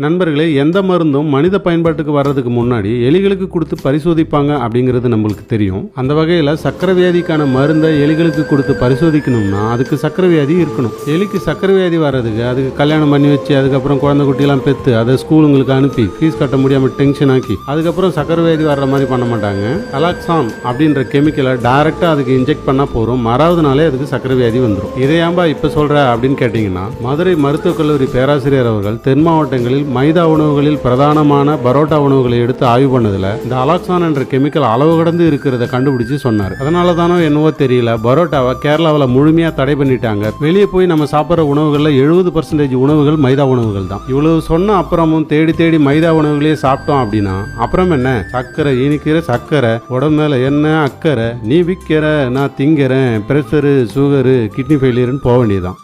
நண்பர்களே, எந்த மருந்தும் மனித பயன்பாட்டுக்கு வர்றதுக்கு முன்னாடி எலிகளுக்கு கொடுத்து பரிசோதிப்பாங்க அப்படிங்கிறது நம்மளுக்கு தெரியும். அந்த வகையில் சக்கரை வியாதிக்கான மருந்தை எலிகளுக்கு கொடுத்து பரிசோதிக்கணும்னா அதுக்கு சக்கரை வியாதி இருக்கணும். எலிக்கு சக்கரை வியாதி வர்றதுக்கு அதுக்கு கல்யாணம் பண்ணி வச்சு அதுக்கப்புறம் குழந்தை குட்டியெல்லாம் பெற்று அதை ஸ்கூலுங்களுக்கு அனுப்பி ஃபீஸ் கட்ட முடியாமல் டென்ஷன் ஆக்கி அதுக்கப்புறம் சக்கரை வியாதி வர்ற மாதிரி பண்ண மாட்டாங்க. அலாக்சான் அப்படின்ற கெமிக்கலை டைரக்டாக அதுக்கு இன்ஜெக்ட் பண்ணால் போகிறோம், மறாவது நாளே அதுக்கு சக்கரை வியாதி வந்துடும். இதையாம்பா இப்போ சொல்கிற அப்படின்னு கேட்டிங்கன்னா, மதுரை மருத்துவக் கல்லூரி பேராசிரியர் அவர்கள் தென் மாவட்டங்களில் மைதா உணவுகளில் பிரதானமான பரோட்டா உணவுகளை எடுத்து ஆய்வு பண்ணதுல இந்த அலாக்சான் என்ற கெமிக்கல் அளவு கடந்து இருக்கிறத கண்டுபிடிச்சு சொன்னார். அதனால தானோ என்னவோ தெரியல, பரோட்டாவை கேரளாவில் முழுமையா தடை பண்ணிட்டாங்க. வெளியே போய் நம்ம சாப்பிட்ற உணவுகள்ல 70% உணவுகள் மைதா உணவுகள் தான். இவ்வளவு சொன்ன அப்புறமும் தேடி தேடி மைதா உணவுகளையே சாப்பிட்டோம் அப்படின்னா அப்புறம் என்ன? சக்கரை இனிக்கிற சக்கரை, உடம்பு மேல என்ன அக்கறை, நீ விற்கிற நான் திங்கிறேன், பிரஷரு சுகரு கிட்னி ஃபெயிலியர்னு போக வேண்டியதுதான்.